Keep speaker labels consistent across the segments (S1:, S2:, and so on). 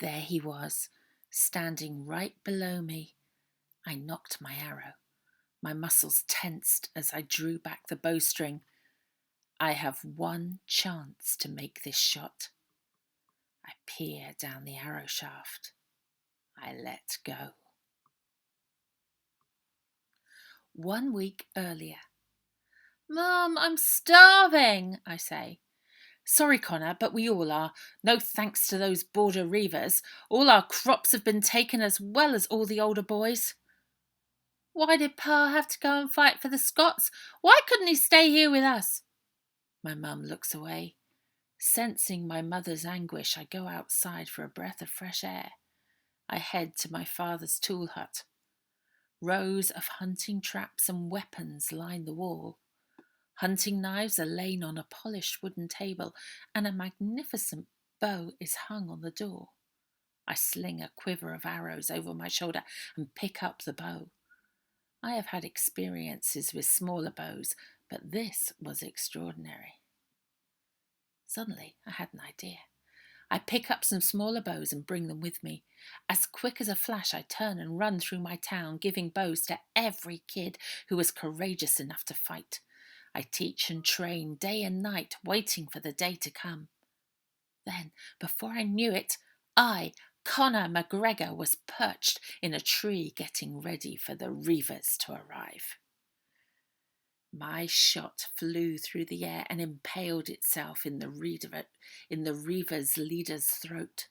S1: There he was, standing right below me. I knocked my arrow. My muscles tensed as I drew back the bowstring. I have one chance to make this shot. I peer down the arrow shaft. I let go. 1 week earlier. "Mum, I'm starving," I say. "Sorry, Connor, but we all are. No thanks to those border reavers. All our crops have been taken as well as all the older boys." "Why did Pa have to go and fight for the Scots? Why couldn't he stay here with us?" My mum looks away. Sensing my mother's anguish, I go outside for a breath of fresh air. I head to my father's tool hut. Rows of hunting traps and weapons line the wall. Hunting knives are laid on a polished wooden table, and a magnificent bow is hung on the door. I sling a quiver of arrows over my shoulder and pick up the bow. I have had experiences with smaller bows, but this was extraordinary. Suddenly, I had an idea. I pick up some smaller bows and bring them with me. As quick as a flash, I turn and run through my town, giving bows to every kid who was courageous enough to fight. I teach and train day and night, waiting for the day to come. Then, before I knew it, I, Connor McGregor, was perched in a tree getting ready for the reavers to arrive. My shot flew through the air and impaled itself in the reaver's leader's throat.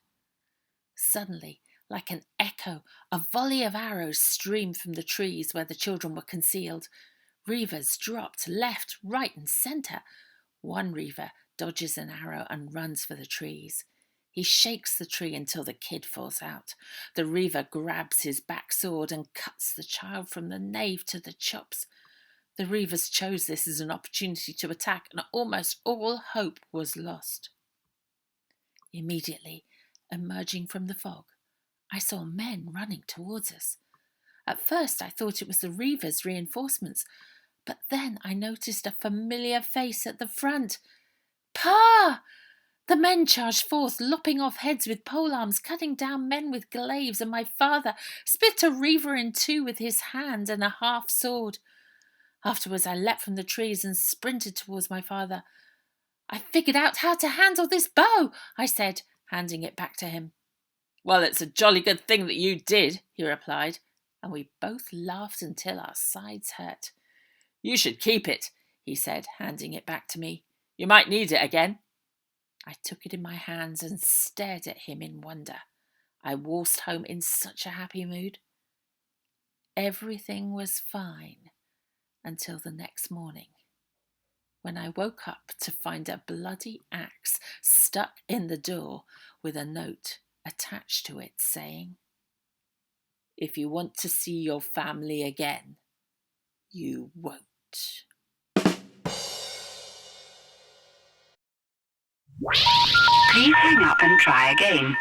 S1: Suddenly, like an echo, a volley of arrows streamed from the trees where the children were concealed. Reavers dropped left, right, and centre. One reaver dodges an arrow and runs for the trees. He shakes the tree until the kid falls out. The reaver grabs his back sword and cuts the child from the nave to the chops. The reavers chose this as an opportunity to attack, and almost all hope was lost. Immediately, emerging from the fog, I saw men running towards us. At first, I thought it was the reavers' reinforcements, but then I noticed a familiar face at the front. "Pa!" The men charged forth, lopping off heads with polearms, cutting down men with glaives, and my father split a reaver in two with his hand and a half sword. Afterwards, I leapt from the trees and sprinted towards my father. "I figured out how to handle this bow," I said, handing it back to him. "Well, it's a jolly good thing that you did," he replied, and we both laughed until our sides hurt. "You should keep it," he said, handing it back to me. "You might need it again." I took it in my hands and stared at him in wonder. I waltzed home in such a happy mood. Everything was fine until the next morning, when I woke up to find a bloody axe stuck in the door with a note attached to it saying, "If you want to see your family again, you won't."
S2: Please hang up and try again.